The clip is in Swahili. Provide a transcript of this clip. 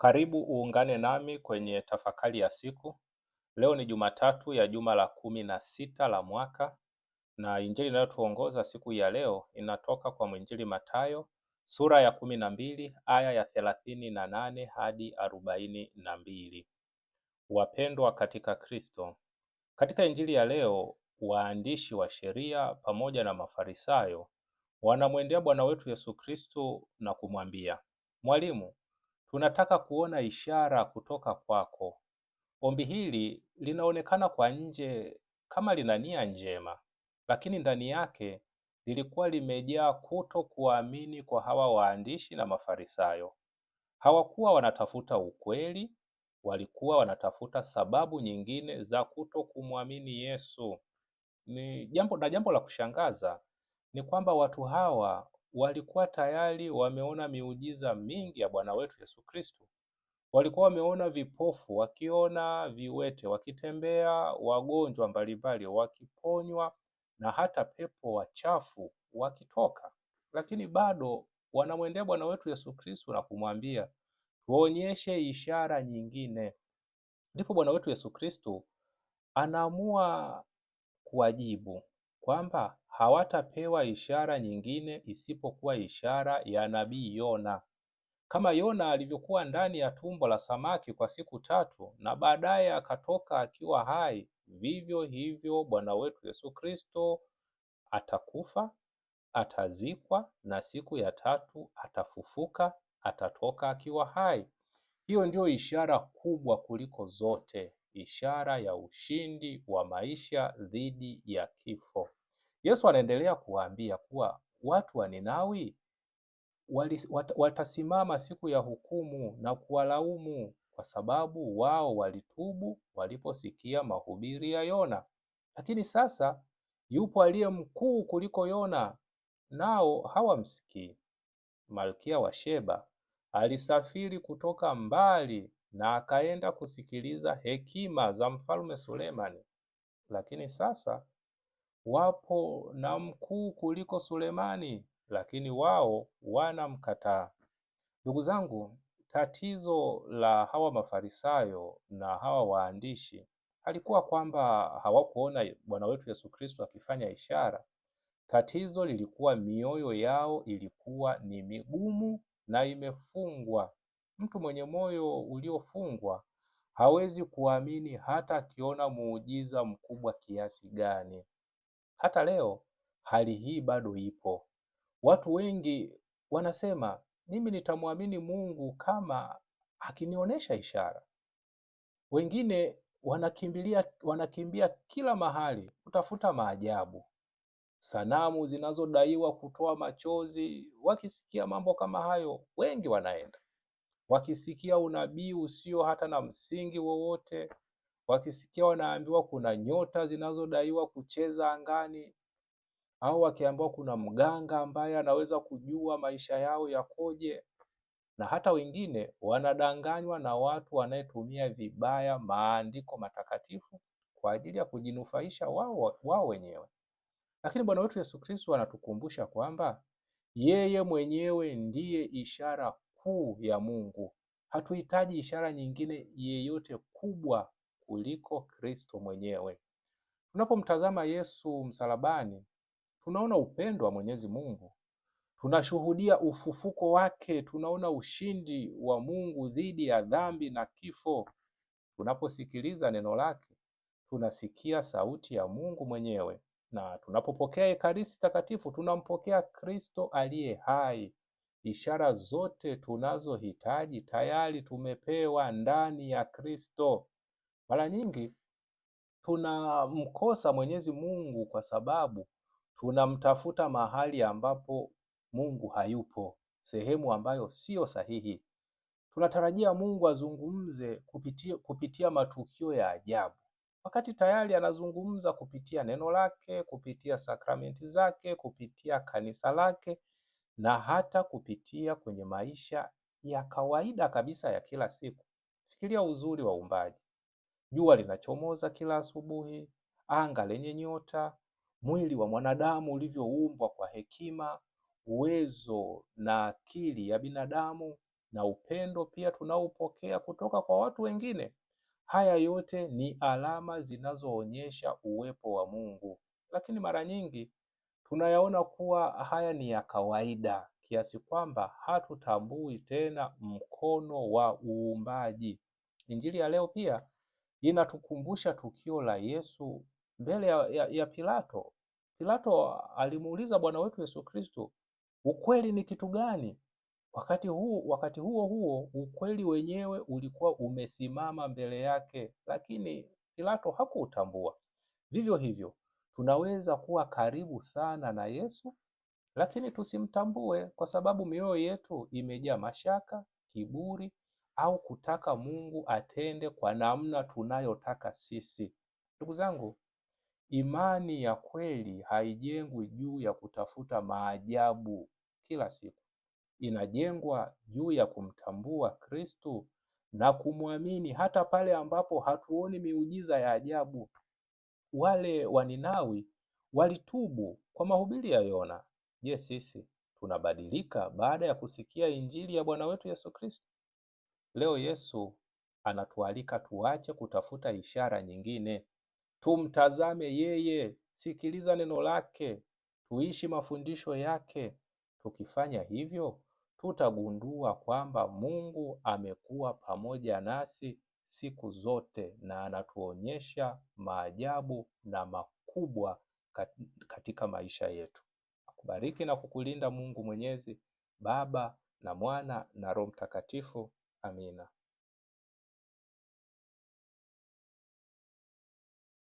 Karibu uungane nami kwenye tafakari ya siku. Leo ni Jumatatu ya juma la 16 la mwaka, na injili inayotuongoza siku ya leo inatoka kwa mwinjili Mathayo sura ya 12 aya ya 38 hadi 42. Wapendwa katika Kristo, katika injili ya leo waandishi wa sheria pamoja na Mafarisayo wanamwendea Bwana wetu Yesu Kristo na kumwambia, Mwalimu, tunataka kuona ishara kutoka kwako. Ombi hili linaonekana kwa nje kama lina nia njema, lakini ndani yake lilikuwa limejaa kuto kuamini kwa hawa waandishi na Mafarisayo. Hawakuwa wanatafuta ukweli, walikuwa wanatafuta sababu nyingine za kuto kumwamini Yesu. Jambo la kushangaza ni kwamba watu hawa walikuwa tayari wameona miujiza mingi ya Bwana wetu Yesu Kristo. Walikuwa wameona vipofu wakiona, viwete wakitembea, wagonjwa mbalimbali wakiponywa, na hata pepo wachafu wakitoka. Lakini bado wanamwendea Bwana wetu Yesu Kristo na kumwambia, tuonyeshe ishara nyingine. Ndipo Bwana wetu Yesu Kristo anaamua kuwajibu kwamba hawatapewa ishara nyingine isipokuwa ishara ya nabii Yona. Kama Yona alivyokuwa ndani ya tumbo la samaki kwa siku 3 na baadaye akatoka akiwa hai, vivyo hivyo Bwana wetu Yesu Kristo atakufa, atazikwa, na siku ya 3 atafufuka, atatoka akiwa hai. Hiyo ndio ishara kubwa kuliko zote, ishara ya ushindi wa maisha dhidi ya kifo. Yesu anaendelea kuwaambia kuwa watu wa Ninawi watasimama siku ya hukumu na kuwalaumu kwa sababu wao walitubu waliposikia mahubiri ya Yona. Lakini sasa yupo aliye mkuu kuliko Yona, nao hawamsikii. Malkia wa Sheba alisafiri kutoka mbali na akaenda kusikiliza hekima za Mfalme Sulemani. Lakini sasa wapo na mkuu kuliko Sulemani, lakini wao wanamkataa. Ndugu zangu, tatizo la hawa Mafarisayo na hawa waandishi halikuwa kwamba hawakuona Bwana wetu Yesu Kristo akifanya ishara. Tatizo lilikuwa mioyo yao ilikuwa ni migumu na imefungwa. Mtu mwenye moyo uliofungwa hawezi kuamini hata akiona muujiza mkubwa kiasi gani. Hata leo hali hii bado ipo. Watu wengi wanasema, mimi nitamwamini Mungu kama akinionyesha ishara. Wengine wanakimbia kila mahali kutafuta maajabu. Sanamu zinazodaiwa kutoa machozi, wakisikia mambo kama hayo, wengi wanaenda. Wakisikia unabii usio hata na msingi wowote, wakisikia wanaambiwa kuna nyota zinazodaiwa kucheza angani, au wakiambiwa kuna mganga ambaye anaweza kujua maisha yao yakoje, na hata wengine wanadanganywa na watu wanayetumia vibaya maandiko matakatifu kwa ajili ya kujinufaisha wao wenyewe. Lakini Bwana wetu Yesu Kristo anatukumbusha kwamba yeye mwenyewe ndiye ishara kuu ya Mungu. Hatuhitaji ishara nyingine yeyote kubwa kuliko Kristo mwenyewe. Tunapomtazama Yesu msalabani, tunaona upendo wa Mwenyezi Mungu. Tunashuhudia ufufuko wake, tunaona ushindi wa Mungu dhidi ya dhambi na kifo. Tunaposikiliza neno lake, tunasikia sauti ya Mungu mwenyewe. Na tunapopokea Ekaristi Takatifu, tunampokea Kristo aliye hai. Ishara zote tunazohitaji tayari tumepewa ndani ya Kristo. Mara nyingi tunamkosa Mwenyezi Mungu kwa sababu tunamtafuta mahali ambapo Mungu hayupo, sehemu ambayo sio sahihi. Tunatarajia Mungu azungumze kupitia matukio ya ajabu, wakati tayari anazungumza kupitia neno lake, kupitia sakramenti zake, kupitia kanisa lake, na hata kupitia kwenye maisha ya kawaida kabisa ya kila siku. Fikiria uzuri wa uumbaji. Jua linachomoza kila asubuhi, anga lenye nyota, mwili wa mwanadamu ulivyoumbwa kwa hekima, uwezo na akili ya binadamu, na upendo pia tunaopokea kutoka kwa watu wengine. Haya yote ni alama zinazoonyesha uwepo wa Mungu, lakini mara nyingi tunayaona kuwa haya ni ya kawaida kiasi kwamba hatutambui tena mkono wa uumbaji. Injili ya leo pia inatukumbusha tukio la Yesu mbele ya Pilato. Pilato alimuuliza Bwana wetu Yesu Kristo, ukweli ni kitu gani? Wakati huo huo ukweli wenyewe ulikuwa umesimama mbele yake, lakini Pilato hakuutambua. Vivyo hivyo, tunaweza kuwa karibu sana na Yesu, lakini tusimtambue kwa sababu mioyo yetu imejaa mashaka, kiburi, au kutaka Mungu atende kwa namna tunayotaka sisi. Ndugu zangu, imani ya kweli haijengwi juu ya kutafuta maajabu kila siku. Inajengwa juu ya kumtambua Kristo na kumwamini hata pale ambapo hatuoni miujiza ya ajabu. Wale wa Ninawi walitubu kwa mahubiri ya Yona. Je, sisi tunabadilika baada ya kusikia injili ya Bwana wetu Yesu Kristo? Leo Yesu anatualika tuache kutafuta ishara nyingine, tumtazame yeye, sikiliza neno lake, tuishi mafundisho yake. Tukifanya hivyo, tutagundua kwamba Mungu amekuwa pamoja nasi siku zote na anatuonyesha maajabu na makubwa katika maisha yetu. Akubariki na kukulinda Mungu Mwenyezi, Baba na Mwana na Roho Mtakatifu. Amina.